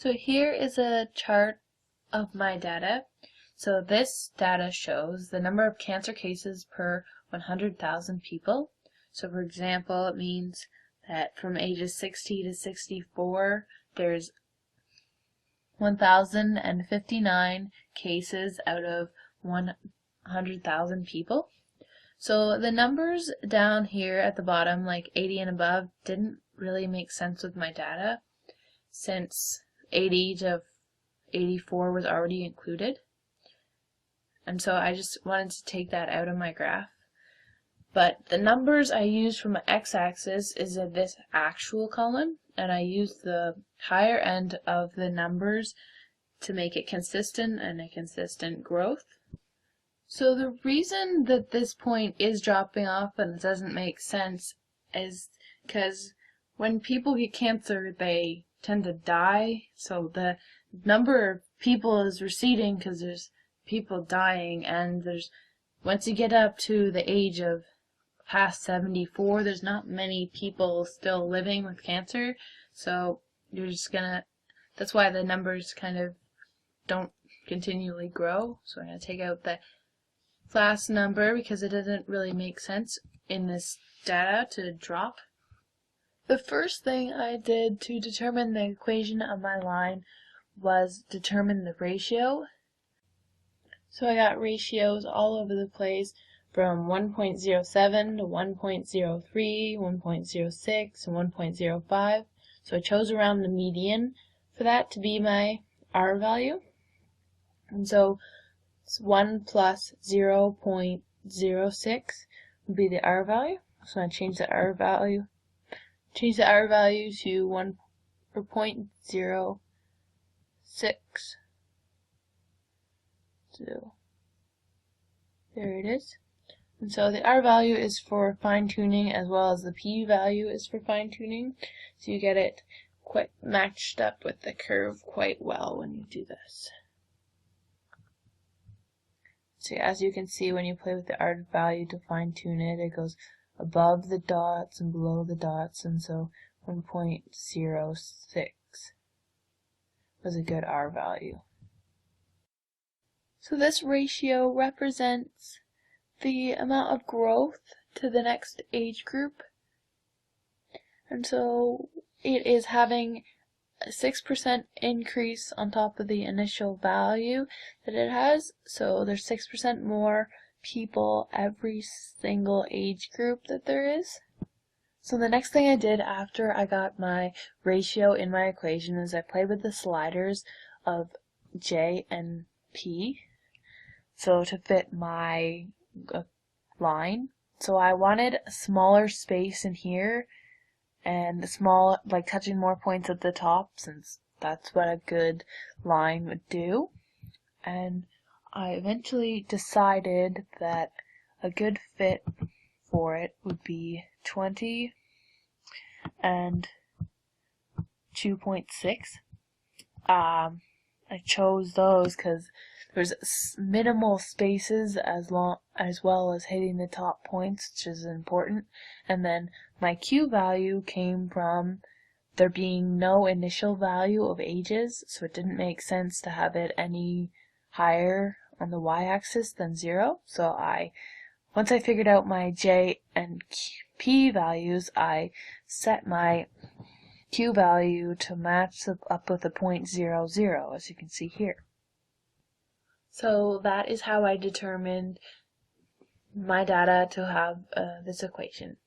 So here is a chart of my data. So this data shows the number of cancer cases per 100,000 people. So for example, it means that from ages 60 to 64, there's 1,059 cases out of 100,000 people. So the numbers down here at the bottom, like 80 and above, didn't really make sense with my data, since 80 to 84 was already included. And so I just wanted to take that out of my graph. But the numbers I used for my x-axis is in this actual column, and I used the higher end of the numbers to make it consistent and a consistent growth. So the reason that this point is dropping off and it doesn't make sense is because when people get cancer, they tend to die. So the number of people is receding because there's people dying, and once you get up to the age of past 74, there's not many people still living with cancer. So you're just that's why the numbers kind of don't continually grow. So I'm going to take out the last number because it doesn't really make sense in this data to drop. The first thing I did to determine the equation of my line was determine the ratio. So I got ratios all over the place from 1.07 to 1.03, 1.06, and 1.05. So I chose around the median for that to be my R value. And so 1 plus 0.06 would be the R value. So I change the R value to 0.06. So there it is. And so the R value is for fine-tuning as well as the P value is for fine-tuning. So you get it quite matched up with the curve quite well when you do this. So as you can see, when you play with the R value to fine-tune it, it goes above the dots and below the dots, and so 1.06 was a good R value. So this ratio represents the amount of growth to the next age group. And so it is having a 6% increase on top of the initial value that it has. So there's 6% more people every single age group that there is. So the next thing I did after I got my ratio in my equation is I played with the sliders of J and P. So to fit my line. So I wanted a smaller space in here and small, like touching more points at the top, since that's what a good line would do. And I eventually decided that a good fit for it would be 20 and 2.6. I chose those because there's minimal spaces as well as hitting the top points, which is important. And then my Q value came from there being no initial value of ages, so it didn't make sense to have it any higher on the y-axis than 0. So once I figured out my J and P values, I set my Q value to match up with a 0.00, as you can see here. So that is how I determined my data to have this equation.